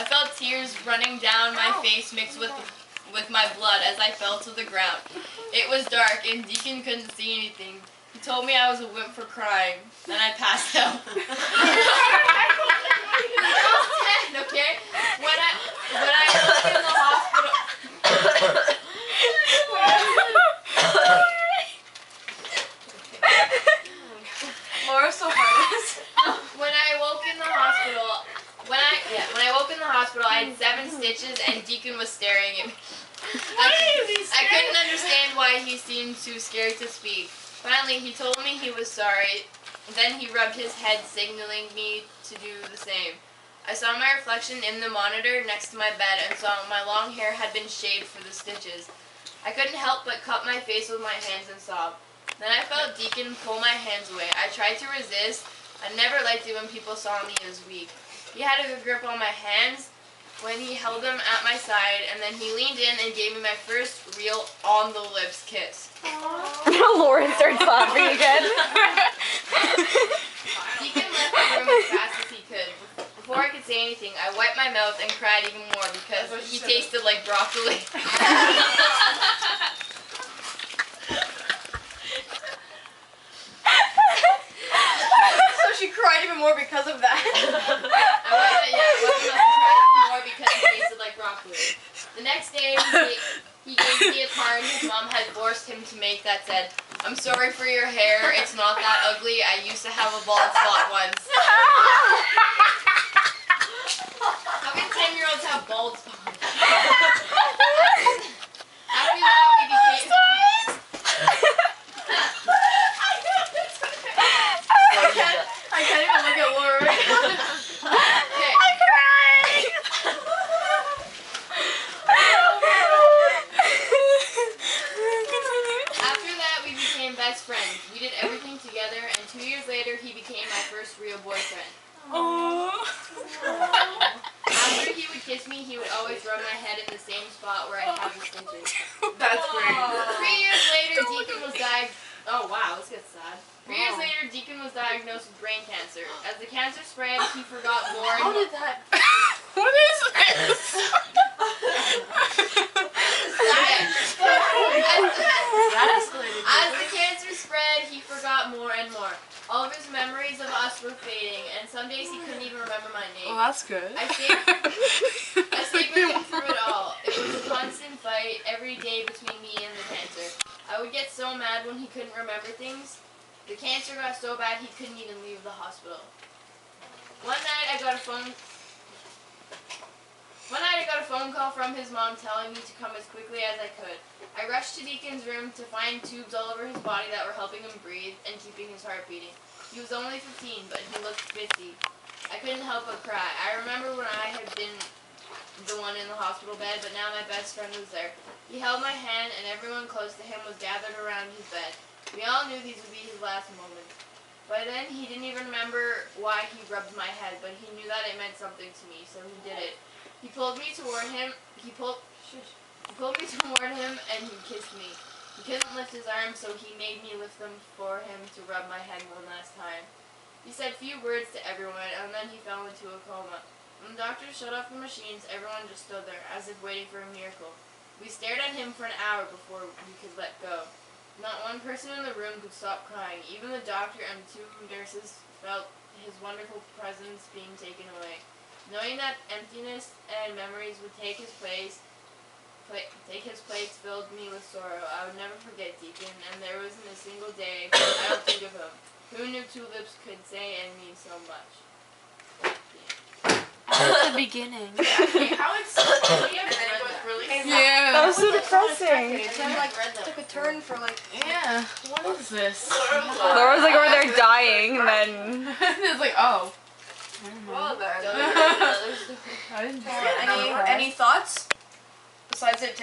I felt tears running down my face mixed with my blood as I fell to the ground. It was dark and Deacon couldn't see anything. He told me I was a wimp for crying. Then I passed out. Okay? When I was in the hospital... Laura's so heartless. When I woke in the hospital, I had 7 stitches and Deacon was staring at me. I couldn't understand why he seemed too scared to speak. Finally, he told me he was sorry. Then he rubbed his head, signaling me to do the same. I saw my reflection in the monitor next to my bed and saw my long hair had been shaved for the stitches. I couldn't help but cup my face with my hands and sob. Then I felt Deacon pull my hands away. I tried to resist. I never liked it when people saw me as weak. He had a good grip on my hands when he held them at my side, and then he leaned in and gave me my first real on-the-lips kiss. Lauren starts laughing again. Deacon left the room as fast as he could. Before I could say anything, I wiped my mouth and cried even more because he tasted like broccoli. So she cried even more because of that. I wiped my mouth and cried even more because he tasted like broccoli. The next day, he gave me a card his mom had forced him to make that said, "I'm sorry for your hair. It's not that ugly. I used to have a bald spot once." How can 10-year-olds have bald spots? After that, we became... I can't even look at Laura right now. Okay. I'm crying! After that, we became best friends. We did everything together, and 2 years later, he became my first real boyfriend. After he would kiss me, he would always rub my head in the same spot where I had the stitches. That's great. 3 years later, Deacon was diagnosed. Oh wow, this gets sad. 3 years later, Deacon was diagnosed with brain cancer. As the cancer spread, he forgot more and How more. did that? What is this? That escalated. As the cancer spread, he forgot more and more. All of his memories of us were fading, and some days he couldn't even remember my name. Well, that's good. I stayed with him through it all. It was a constant fight every day between me and the cancer. I would get so mad when he couldn't remember things. The cancer got so bad he couldn't even leave the hospital. One night I got a phone call from his mom telling me to come as quickly as I could. I rushed to Deacon's room to find tubes all over his body that were helping him breathe and keeping his heart beating. He was only 15, but he looked 50. I couldn't help but cry. I remember when I had been the one in the hospital bed, but now my best friend was there. He held my hand, and everyone close to him was gathered around his bed. We all knew these would be his last moments. By then, he didn't even remember why he rubbed my head, but he knew that it meant something to me, so he did it. He pulled me toward him. He pulled me toward him, and he kissed me. He couldn't lift his arms, so he made me lift them for him to rub my head one last time. He said few words to everyone, and then he fell into a coma. When the doctors shut off the machines, everyone just stood there, as if waiting for a miracle. We stared at him for an hour before we could let go. Not one person in the room could stop crying. Even the doctor and 2 nurses felt his wonderful presence being taken away. Knowing that emptiness and memories would take his place filled me with sorrow. I would never forget Deacon, and there wasn't a single day I don't think of him. Who knew 2 lips could say and mean so much? That's the beginning. Okay, how exciting. And then it goes really sad. Yeah. That was so depressing. It kind of like took a turn for like... Yeah. What is this? Laura was like over there dying, and then it's like, oh. Well, Any thoughts? Besides it taking